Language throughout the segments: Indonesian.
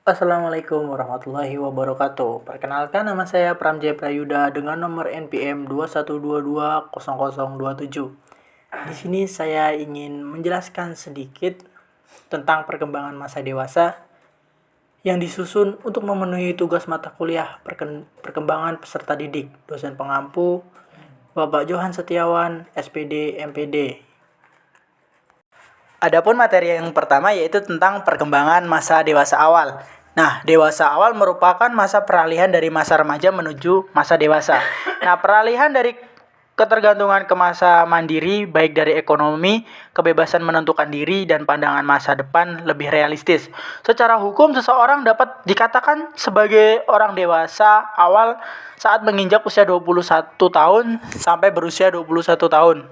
Assalamualaikum warahmatullahi wabarakatuh. Perkenalkan, nama saya Pramjaya Prayuda dengan nomor NPM 21220027. Di sini saya ingin menjelaskan sedikit tentang perkembangan masa dewasa yang disusun untuk memenuhi tugas mata kuliah perkembangan peserta didik, dosen pengampu, Bapak Johan Setiawan, SPD, MPD. Adapun materi yang pertama yaitu tentang perkembangan masa dewasa awal. Nah, dewasa awal merupakan masa peralihan dari masa remaja menuju masa dewasa. Nah, peralihan dari ketergantungan ke masa mandiri baik dari ekonomi, kebebasan menentukan diri, dan pandangan masa depan lebih realistis. Secara hukum, seseorang dapat dikatakan sebagai orang dewasa awal saat menginjak usia 21 tahun sampai berusia 21 tahun.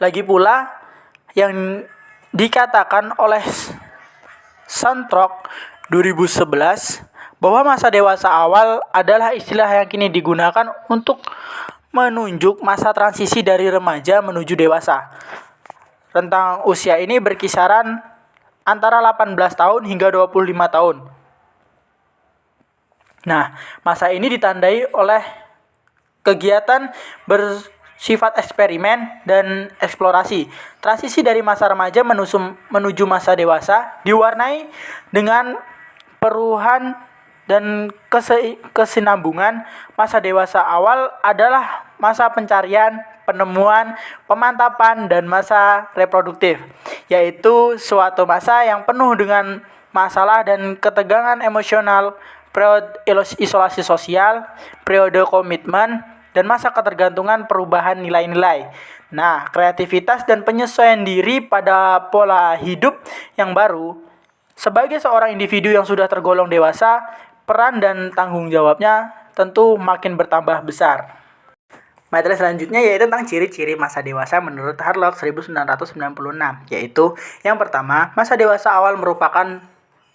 Lagi pula, yang dikatakan oleh Santrok 2011 bahwa masa dewasa awal adalah istilah yang kini digunakan untuk menunjuk masa transisi dari remaja menuju dewasa. Rentang usia ini berkisaran antara 18 tahun hingga 25 tahun. Nah, masa ini ditandai oleh kegiatan bersifat eksperimen dan eksplorasi. Transisi dari masa remaja menuju masa dewasa diwarnai dengan perubahan dan kesinambungan. Masa dewasa awal adalah masa pencarian, penemuan, pemantapan, dan masa reproduktif, yaitu suatu masa yang penuh dengan masalah dan ketegangan emosional, periode isolasi sosial, periode komitmen, dan masa ketergantungan perubahan nilai-nilai. Nah, kreativitas dan penyesuaian diri pada pola hidup yang baru. Sebagai seorang individu yang sudah tergolong dewasa, peran dan tanggung jawabnya tentu makin bertambah besar. Materi selanjutnya yaitu tentang ciri-ciri masa dewasa menurut Harlock 1996, yaitu yang pertama, masa dewasa awal merupakan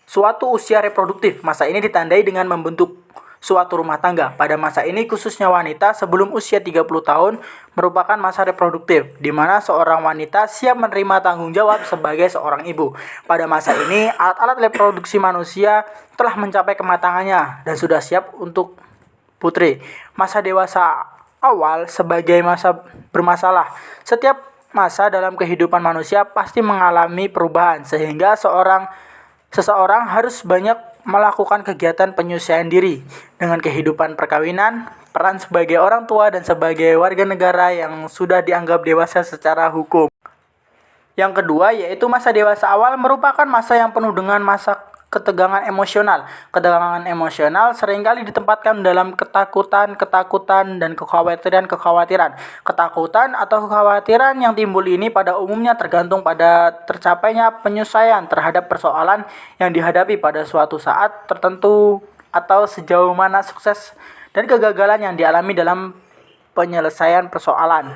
suatu usia reproduktif. Masa ini ditandai dengan membentuk suatu rumah tangga. Pada masa ini khususnya wanita sebelum usia 30 tahun merupakan masa reproduktif, di mana seorang wanita siap menerima tanggung jawab sebagai seorang ibu. Pada masa ini alat-alat reproduksi manusia telah mencapai kematangannya dan sudah siap untuk putri. Masa dewasa awal sebagai masa bermasalah. Setiap masa dalam kehidupan manusia pasti mengalami perubahan, sehingga seseorang harus banyak melakukan kegiatan penyesuaian diri dengan kehidupan perkawinan, peran sebagai orang tua, dan sebagai warga negara yang sudah dianggap dewasa secara hukum. Yang kedua yaitu masa dewasa awal merupakan masa yang penuh dengan masa ketegangan emosional. Ketegangan emosional seringkali ditempatkan dalam ketakutan dan kekhawatiran. Ketakutan atau kekhawatiran yang timbul ini pada umumnya tergantung pada tercapainya penyesuaian terhadap persoalan yang dihadapi pada suatu saat tertentu atau sejauh mana sukses dan kegagalan yang dialami dalam penyelesaian persoalan.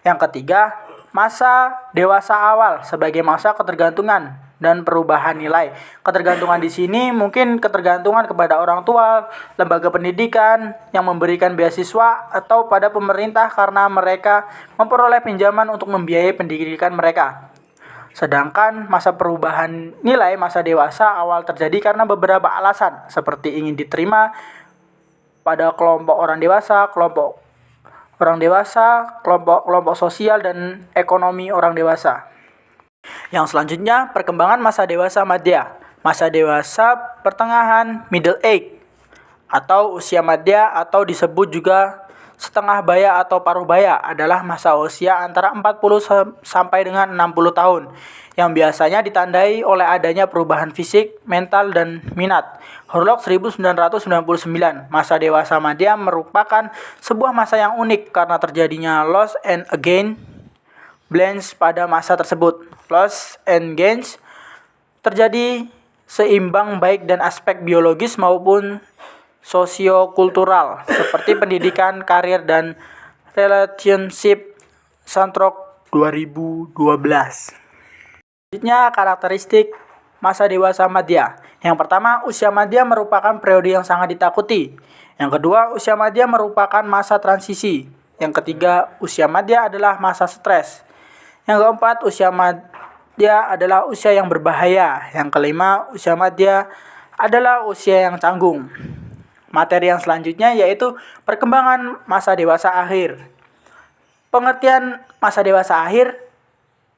Yang ketiga, masa dewasa awal sebagai masa ketergantungan dan perubahan nilai. Ketergantungan di sini mungkin ketergantungan kepada orang tua, lembaga pendidikan yang memberikan beasiswa, atau pada pemerintah karena mereka memperoleh pinjaman untuk membiayai pendidikan mereka. Sedangkan masa perubahan nilai masa dewasa awal terjadi karena beberapa alasan, seperti ingin diterima pada kelompok orang dewasa, kelompok sosial, dan ekonomi orang dewasa. Yang selanjutnya, perkembangan masa dewasa madya. Masa dewasa pertengahan middle age atau usia madya atau disebut juga setengah baya atau paruh baya adalah masa usia antara 40 sampai dengan 60 tahun yang biasanya ditandai oleh adanya perubahan fisik, mental, dan minat. Hurlock 1999, masa dewasa madya merupakan sebuah masa yang unik karena terjadinya loss and gain balance pada masa tersebut. Loss and gains terjadi seimbang baik dan aspek biologis maupun sosiokultural seperti pendidikan, karir, dan relationship. Santrok 2012. Selanjutnya, karakteristik masa dewasa madya. Yang pertama, usia madya merupakan periode yang sangat ditakuti. Yang kedua, usia madya merupakan masa transisi. Yang ketiga, usia madya adalah masa stres. Yang keempat, usia madya adalah usia yang berbahaya. Yang kelima, usia madya adalah usia yang canggung. Materi yang selanjutnya yaitu perkembangan masa dewasa akhir. Pengertian masa dewasa akhir.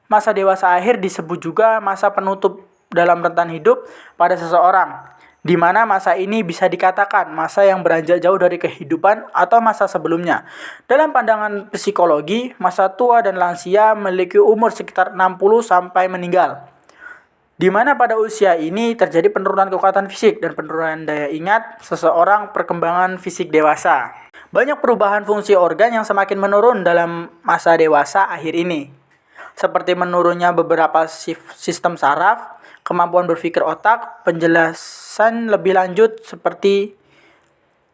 Masa dewasa akhir disebut juga masa penutup dalam rentan hidup pada seseorang, di mana masa ini bisa dikatakan masa yang beranjak jauh dari kehidupan atau masa sebelumnya. Dalam pandangan psikologi, masa tua dan lansia memiliki umur sekitar 60 sampai meninggal, di mana pada usia ini terjadi penurunan kekuatan fisik dan penurunan daya ingat seseorang, perkembangan fisik dewasa. Banyak perubahan fungsi organ yang semakin menurun dalam masa dewasa akhir ini, seperti menurunnya beberapa sistem saraf, kemampuan berpikir otak. Penjelasan lebih lanjut seperti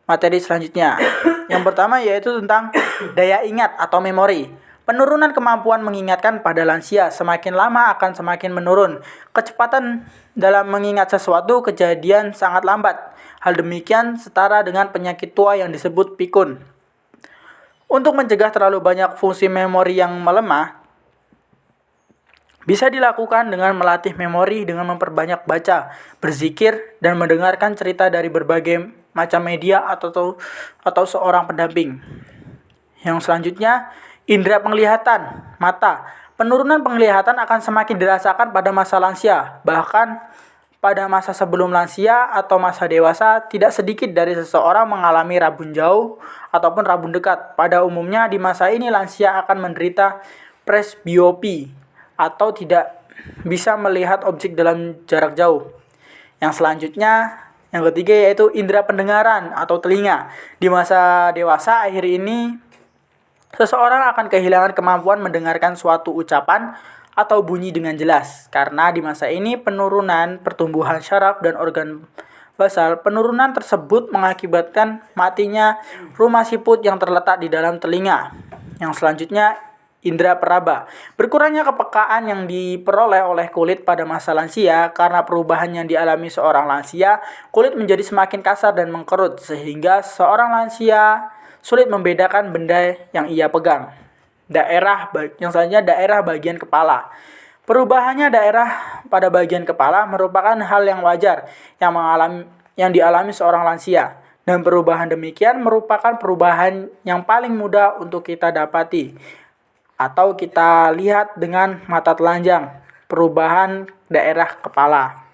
materi selanjutnya. Yang pertama yaitu tentang daya ingat atau memori. Penurunan kemampuan mengingatkan pada lansia semakin lama akan semakin menurun. Kecepatan dalam mengingat sesuatu kejadian sangat lambat. Hal demikian setara dengan penyakit tua yang disebut pikun. Untuk mencegah terlalu banyak fungsi memori yang melemah, bisa dilakukan dengan melatih memori dengan memperbanyak baca, berzikir, dan mendengarkan cerita dari berbagai macam media atau seorang pendamping. Yang selanjutnya, indera penglihatan, mata. Penurunan penglihatan akan semakin dirasakan pada masa lansia. Bahkan pada masa sebelum lansia atau masa dewasa, tidak sedikit dari seseorang mengalami rabun jauh ataupun rabun dekat. Pada umumnya di masa ini lansia akan menderita presbiopi atau tidak bisa melihat objek dalam jarak jauh. Yang selanjutnya, yang ketiga yaitu indera pendengaran atau telinga. Di masa dewasa akhir ini, seseorang akan kehilangan kemampuan mendengarkan suatu ucapan atau bunyi dengan jelas. Karena di masa ini penurunan pertumbuhan syaraf dan organ basal. Penurunan tersebut mengakibatkan matinya rumah siput yang terletak di dalam telinga. Yang selanjutnya, indera peraba. Berkurangnya kepekaan yang diperoleh oleh kulit pada masa lansia. Karena perubahan yang dialami seorang lansia, kulit menjadi semakin kasar dan mengkerut, sehingga seorang lansia sulit membedakan benda yang ia pegang. Yang selanjutnya, daerah bagian kepala. Perubahannya daerah pada bagian kepala merupakan hal yang wajar yang dialami seorang lansia. Dan perubahan demikian merupakan perubahan yang paling mudah untuk kita dapati atau kita lihat dengan mata telanjang, perubahan daerah kepala.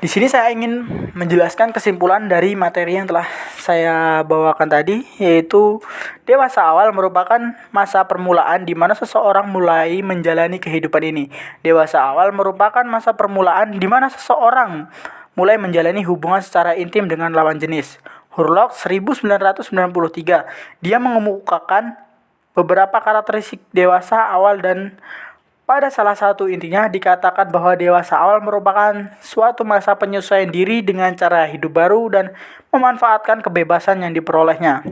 Di sini saya ingin menjelaskan kesimpulan dari materi yang telah saya bawakan tadi, yaitu dewasa awal merupakan masa permulaan di mana seseorang mulai menjalani kehidupan ini. Dewasa awal merupakan masa permulaan di mana seseorang mulai menjalani hubungan secara intim dengan lawan jenis. Hurlock 1993, dia mengemukakan beberapa karakteristik dewasa awal dan pada salah satu intinya dikatakan bahwa dewasa awal merupakan suatu masa penyesuaian diri dengan cara hidup baru dan memanfaatkan kebebasan yang diperolehnya.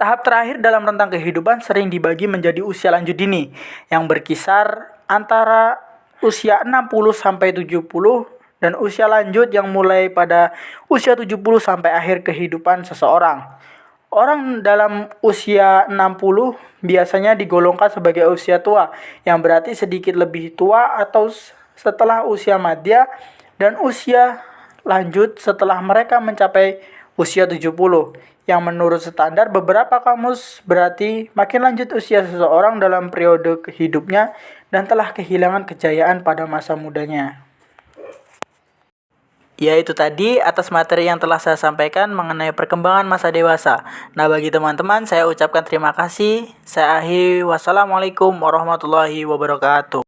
Tahap terakhir dalam rentang kehidupan sering dibagi menjadi usia lanjut dini yang berkisar antara usia 60 sampai 70 dan usia lanjut yang mulai pada usia 70 sampai akhir kehidupan seseorang. Orang dalam usia 60 biasanya digolongkan sebagai usia tua, yang berarti sedikit lebih tua atau setelah usia madya, dan usia lanjut setelah mereka mencapai usia 70. Yang menurut standar beberapa kamus berarti makin lanjut usia seseorang dalam periode hidupnya dan telah kehilangan kejayaan pada masa mudanya. Ya, itu tadi atas materi yang telah saya sampaikan mengenai perkembangan masa dewasa. Nah, bagi teman-teman saya ucapkan terima kasih. Saya akhiri. Wassalamualaikum warahmatullahi wabarakatuh.